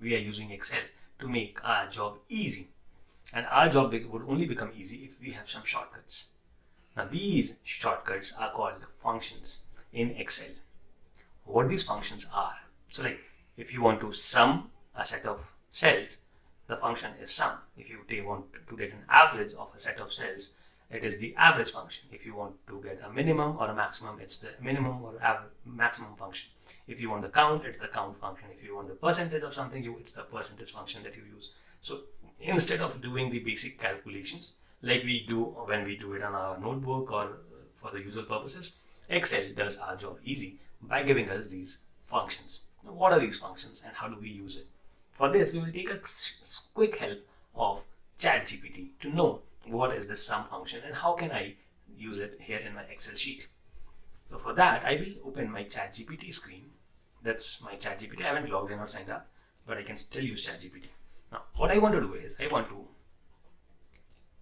we are using Excel to make our job easy. And our job would only become easy if we have some shortcuts. Now these shortcuts are called functions in Excel. What these functions are, so like if you want to sum a set of cells, the function is sum. If you want to get an average of a set of cells, it is the average function. If you want to get a minimum or a maximum, it's the minimum or maximum function. If you want the count, it's the count function. If you want the percentage of something, it's the percentage function that you use. So instead of doing the basic calculations like we do when we do it on our notebook or for the usual purposes, Excel does our job easy by giving us these functions. Now, what are these functions and how do we use it? For this, we will take a quick help of ChatGPT to know what is the sum function and how can I use it here in my Excel sheet. So for that, I will open my ChatGPT screen. That's my ChatGPT. I haven't logged in or signed up, but I can still use ChatGPT. Now, what I want to do is I want to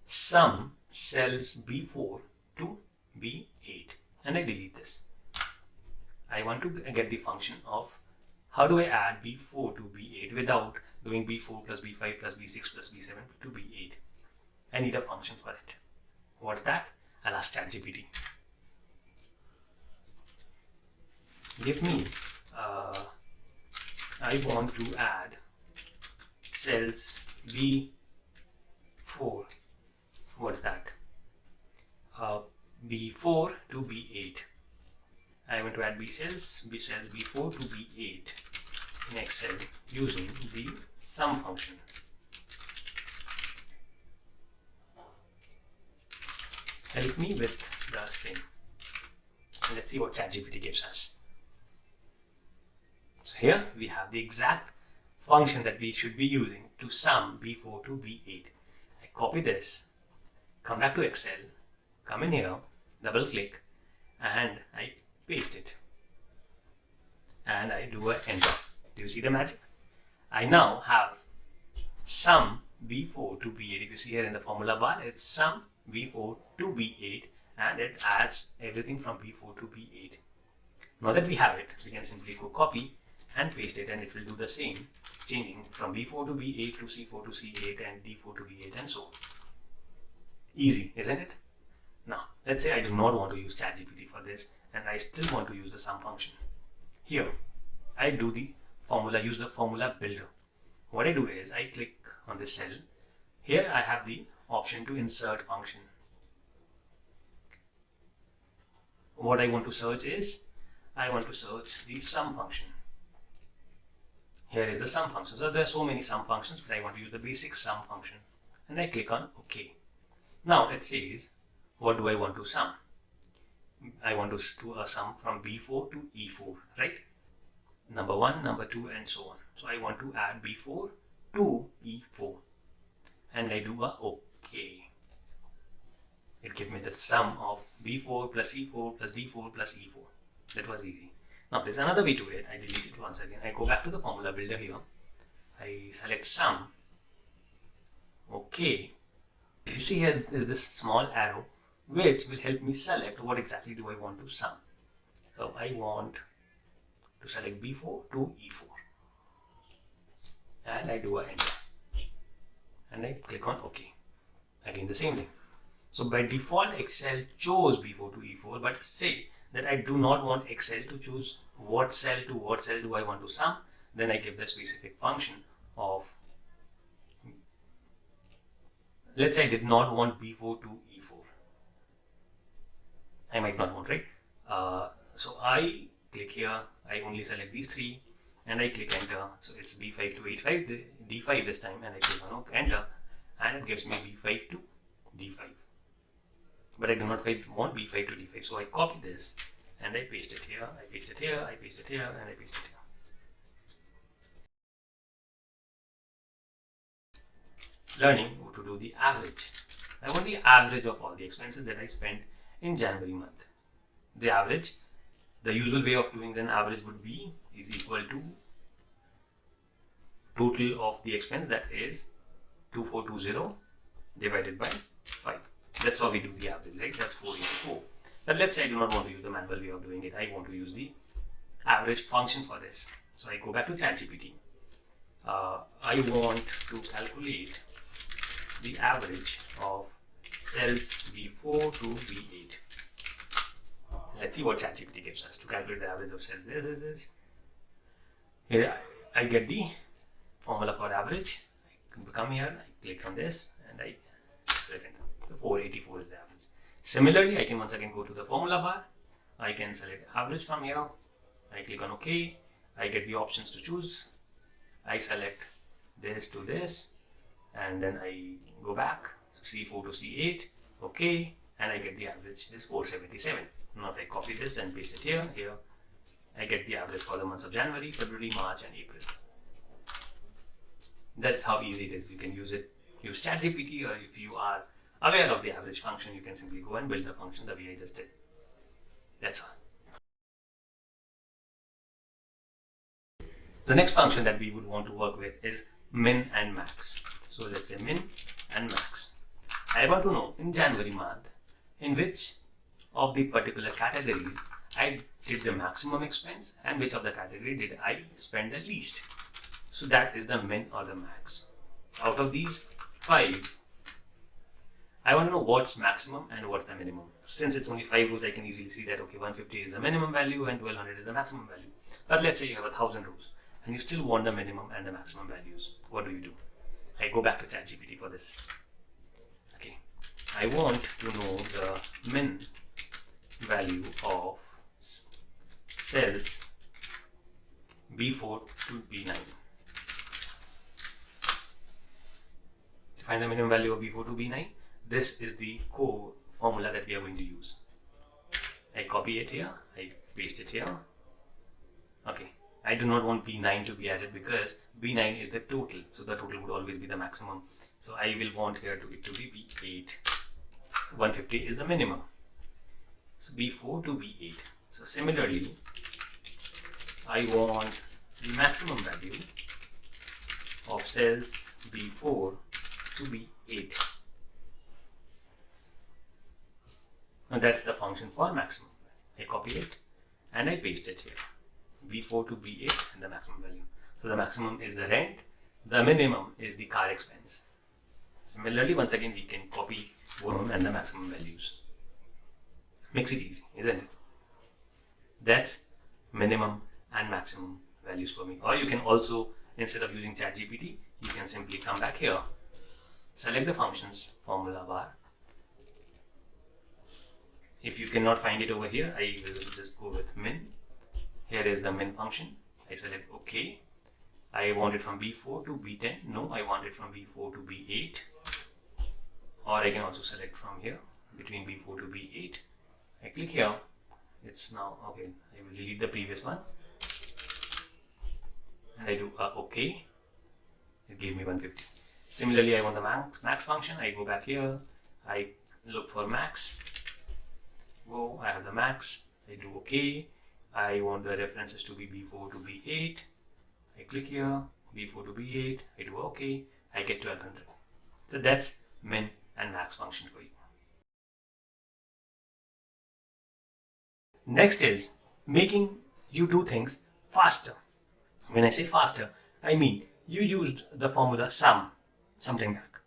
sum cells B4 to B8 and I delete this. I want to get the function of how do I add B4 to B8 without doing B4 plus B5 plus B6 plus B7 to B8. I need a function for it. What's that? I'll ask ChatGPT. Give me, I want to add cells B4. What's that? B4 to B8. I want to add B cells B4 to B8 in Excel using the sum function. Help me with the same. Let's see what ChatGPT gives us. So here we have the exact function that we should be using to sum B4 to B8. I copy this, come back to Excel, come in here, double click, and I paste it. And I do an enter. Do you see the magic? I now have sum B4 to B8. If you see here in the formula bar, it's sum B4 to B8 and it adds everything from B4 to B8. Now that we have it, we can simply go copy and paste it and it will do the same, changing from B4 to B8 to C4 to C8 and D4 to B8 and so on. Easy, isn't it? Now, let's say I do not want to use ChatGPT for this and I still want to use the sum function. Here, I do the formula, use the formula builder. What I do is I click on this cell. Here I have the option to insert function. What I want to search is, I want to search the sum function. Here is the sum function. So there are so many sum functions, but I want to use the basic sum function. And I click on OK. Now it says, what do I want to sum? I want to do a sum from B4 to E4, right? Number 1, number 2, and so on. So I want to add B4 to E4. And I do a OK. It gives me the sum of B4 plus E4 plus D4 plus E4. That was easy. Now there's another way to do it. I delete it once again. I go back to the formula builder here. I select sum. OK. You see here is this small arrow which will help me select what exactly do I want to sum. So I want to select B4 to E4 and I do a enter and I click on OK. Again the same thing. So by default Excel chose B4 to E4, but say that I do not want Excel to choose what cell to what cell do I want to sum, then I give the specific function of, let's say I did not want B4 to E4. I might not want, right? So I click here, I only select these three and I click enter. So it's B5 to E5, D5 this time, and I click on enter and it gives me B5 to D5. But I do not want B5 to D5. So I copy this and I paste it here, I paste it here, I paste it here, and I paste it here. Learning to do the average. I want the average of all the expenses that I spent in January month. The average, the usual way of doing an average would be is equal to total of the expense, that is 2420 divided by 5. That's how we do the average, right? That's 4 into 4. But let's say I do not want to use the manual way of doing it. I want to use the average function for this. So I go back to ChatGPT. I want to calculate the average of cells B4 to B8. Let's see what ChatGPT gives us to calculate the average of cells. This. Here I get the formula for average. I come here, I click on this, and I select it. So 484 is the average. Similarly, I can once again go to the formula bar. I can select average from here. I click on OK. I get the options to choose. I select this to this, and then I go back, so C4 to C8, OK, and I get the average is 477. Now if I copy this and paste it here, I get the average for the months of January, February, March, and April. That's how easy it is. You can use ChatGPT, or if you are aware of the average function, you can simply go and build the function the way I just did. That's all. The next function that we would want to work with is min and max. So let's say min and max. I want to know in January month in which of the particular categories I did the maximum expense and which of the category did I spend the least. So that is the min or the max. Out of these 5, I want to know what's maximum and what's the minimum. Since it's only 5 rows, I can easily see that okay, 150 is the minimum value and 1200 is the maximum value. But let's say you have 1000 rows and you still want the minimum and the maximum values. What do? I go back to ChatGPT for this. Okay, I want to know the min value of cells B4 to B9. To find the minimum value of B4 to B9, this is the core formula that we are going to use. I copy it here, I paste it here. Okay, I do not want B9 to be added because B9 is the total, so the total would always be the maximum. So I will want here it to be B8. 150 is the minimum. So B4 to B8. So similarly, I want the maximum value of cells B4 to B8. Now that's the function for maximum. I copy it and I paste it here. B4 to B8 and the maximum value. So the maximum is the rent, the minimum is the car expense. Similarly, once again, we can copy both and the maximum values. Makes it easy, isn't it? That's minimum and maximum values for me. Or you can also, instead of using ChatGPT, you can simply come back here, select the functions formula bar. If you cannot find it over here, I will just go with min. Here is the min function. I select OK. I want it from B4 to B10. No, I want it from B4 to B8. Or I can also select from here between B4 to B8. I click here. It's now okay. I will delete the previous one. And I do OK. It gave me 150. Similarly, I want the max function. I go back here. I look for max. Go. I have the max. I do OK. I want the references to be B4 to B8. I click here, B4 to B8, I do OK, I get 1200. So that's min and max function for you. Next is making you do things faster. When I say faster, I mean you used the formula sum sometime back.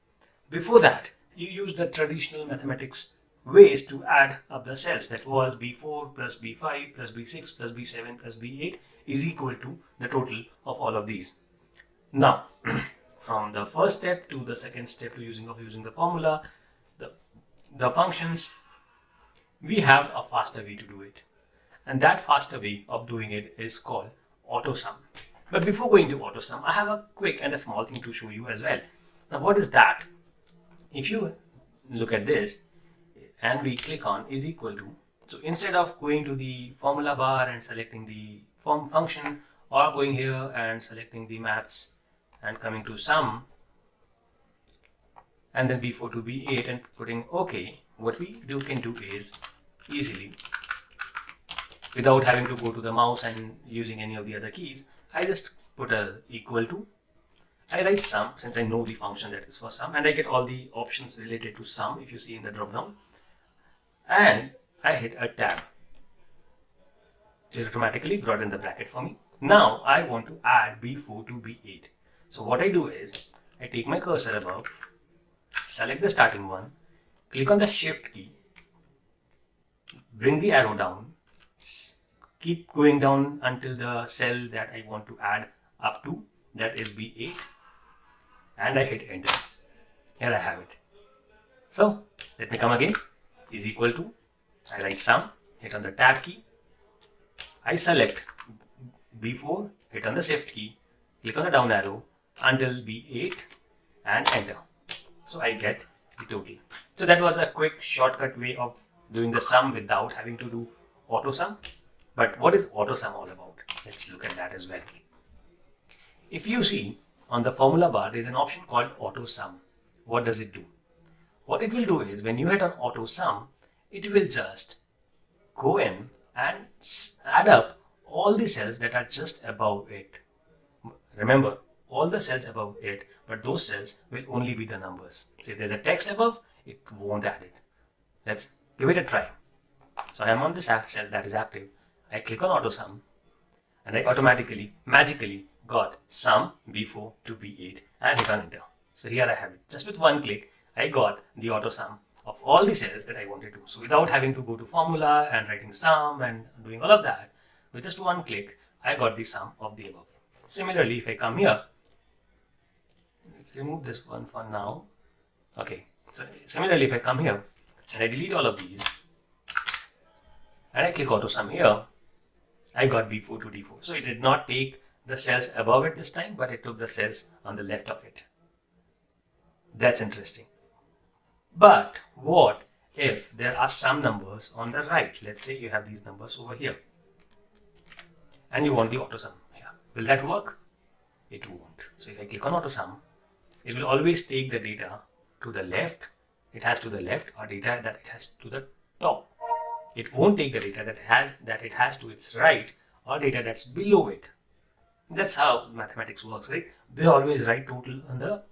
Before that, you used the traditional mathematics ways to add up the cells. That was B4 plus B5 plus B6 plus B7 plus B8 is equal to the total of all of these. Now, from the first step to the second step to using the formula, the functions, we have a faster way to do it. And that faster way of doing it is called AutoSum. But before going to AutoSum, I have a quick and a small thing to show you as well. Now, what is that? If you look at this, and we click on is equal to, so instead of going to the formula bar and selecting the function, or going here and selecting the maths and coming to sum and then B4 to B8 and putting OK, what we can do is easily, without having to go to the mouse and using any of the other keys, I just put a equal to, I write sum since I know the function that is for sum, and I get all the options related to sum if you see in the drop down. And I hit a tab. It automatically brought in the bracket for me. Now I want to add B4 to B8. So what I do is, I take my cursor above, select the starting one, click on the shift key, bring the arrow down, keep going down until the cell that I want to add up to, that is B8, and I hit enter. Here I have it. So let me come again, is equal to, I write sum, hit on the tab key, I select B4, hit on the shift key, click on the down arrow until B8 and enter. So I get the total. So that was a quick shortcut way of doing the sum without having to do auto sum. But what is auto sum all about? Let's look at that as well. If you see on the formula bar, there is an option called auto sum. What does it do? What it will do is, when you hit on auto sum, it will just go in and add up all the cells that are just above it. Remember, all the cells above it, but those cells will only be the numbers. So if there's a text above, it won't add it. Let's give it a try. So I am on this cell that is active. I click on auto sum and I automatically, magically got sum B4 to B8 and hit on enter. So here I have it. Just with one click, I got the auto sum of all the cells that I wanted to. So without having to go to formula and writing sum and doing all of that, with just one click, I got the sum of the above. Similarly, if I come here, let's remove this one for now. Okay, so similarly, if I come here and I delete all of these and I click auto sum here, I got B4 to D4. So it did not take the cells above it this time, but it took the cells on the left of it. That's interesting. But what if there are some numbers on the right? Let's say you have these numbers over here and you want the auto sum here. Will that work? It won't. So if I click on auto sum, it will always take the data to the left. It has to the left, or data that it has to the top. It won't take the data that it has to its right, or data that's below it. That's how mathematics works, right? They always write total on the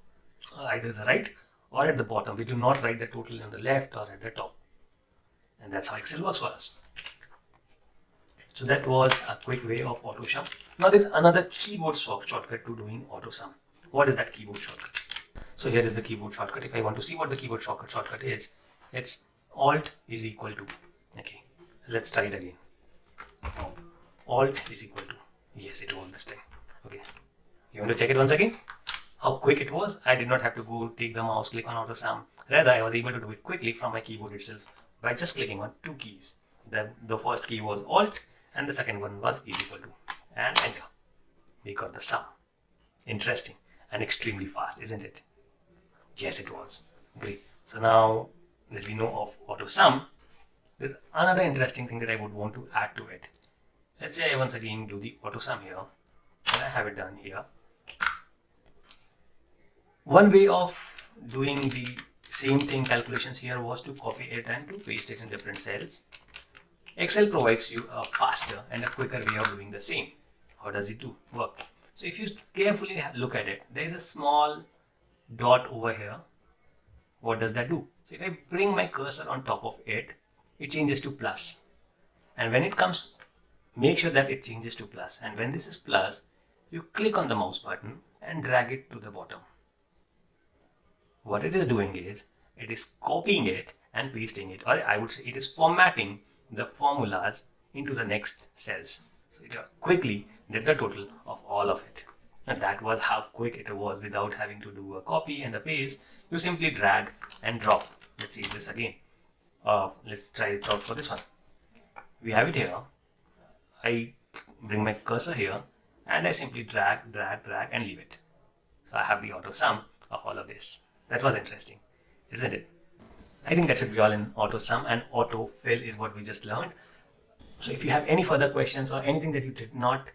either the right or at the bottom. We do not write the total on the left or at the top. And that's how Excel works for us. So that was a quick way of auto sum. Now there's another keyboard shortcut to doing auto sum. What is that keyboard shortcut? So here is the keyboard shortcut. If I want to see what the keyboard shortcut is, it's Alt is equal to. Okay, so let's try it again. Alt is equal to. Yes, it worked this time. Okay, you want to check it once again? How quick it was. I did not have to go take the mouse, click on auto sum. Rather, I was able to do it quickly from my keyboard itself by just clicking on two keys. The first key was Alt and the second one was is equal to, and enter. We got the sum. Interesting and extremely fast, isn't it? Yes, it was. Great. So now that we know of auto sum, there's another interesting thing that I would want to add to it. Let's say I once again do the auto sum here, and I have it done here. One way of doing the same thing calculations here was to copy it and to paste it in different cells. Excel provides you a faster and a quicker way of doing the same. How does it work? So if you carefully look at it, there is a small dot over here. What does that do? So if I bring my cursor on top of it, it changes to plus. And when it comes, make sure that it changes to plus. And when this is plus, you click on the mouse button and drag it to the bottom. What it is doing is, it is copying it and pasting it, or I would say it is formatting the formulas into the next cells. So it quickly did the total of all of it. And that was how quick it was without having to do a copy and a paste. You simply drag and drop. Let's see this again. Let's try it out for this one. We have it here. I bring my cursor here and I simply drag and leave it. So I have the auto sum of all of this. That was interesting, isn't it? I think that should be all in auto sum, and auto fill is what we just learned. So if you have any further questions or anything that you did not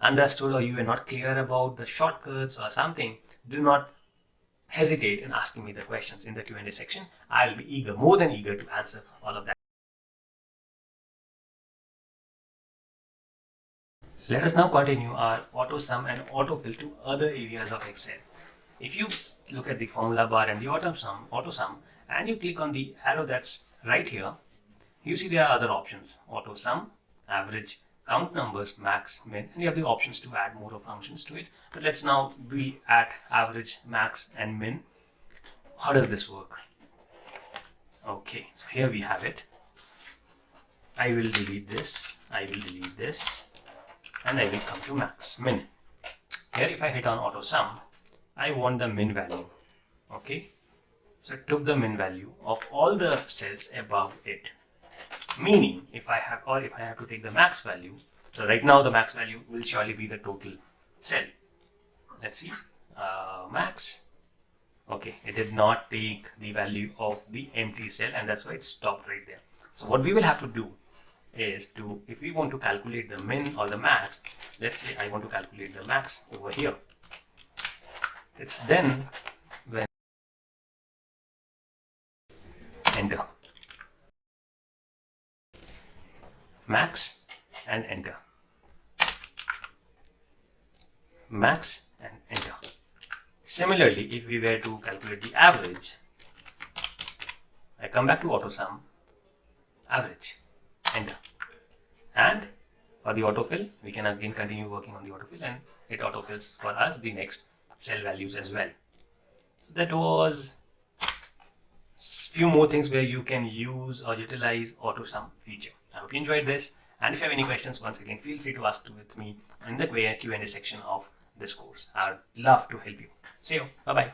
understood or you were not clear about the shortcuts or something, do not hesitate in asking me the questions in the Q&A section. I'll be more than eager to answer all of that. Let us now continue our auto sum and auto fill to other areas of Excel. If you look at the formula bar and the auto sum, and you click on the arrow that's right here, you see there are other options: auto sum, average, count numbers, max, min, and you have the options to add more functions to it. But let's now be at average, max, and min. How does this work? Okay, so here we have it. I will delete this, I will delete this, and I will come to max, min. Here if I hit on auto sum, I want the min value. Okay, so it took the min value of all the cells above it. Meaning if I have to take the max value, so right now the max value will surely be the total cell. Let's see, max. Okay, it did not take the value of the empty cell, and that's why it stopped right there. So what we will have to do is if we want to calculate the min or the max, let's say I want to calculate the max over here. It's then when enter max and enter, max and enter. Similarly, if we were to calculate the average, I come back to auto sum, average, enter, and for the autofill we can again continue working on the autofill, and it autofills for us the next cell values as well. So that was few more things where you can use or utilize auto sum feature. I hope you enjoyed this, and if you have any questions, once again feel free to ask with me in the Q&A section of this course. I'd love to help you. See you. Bye bye.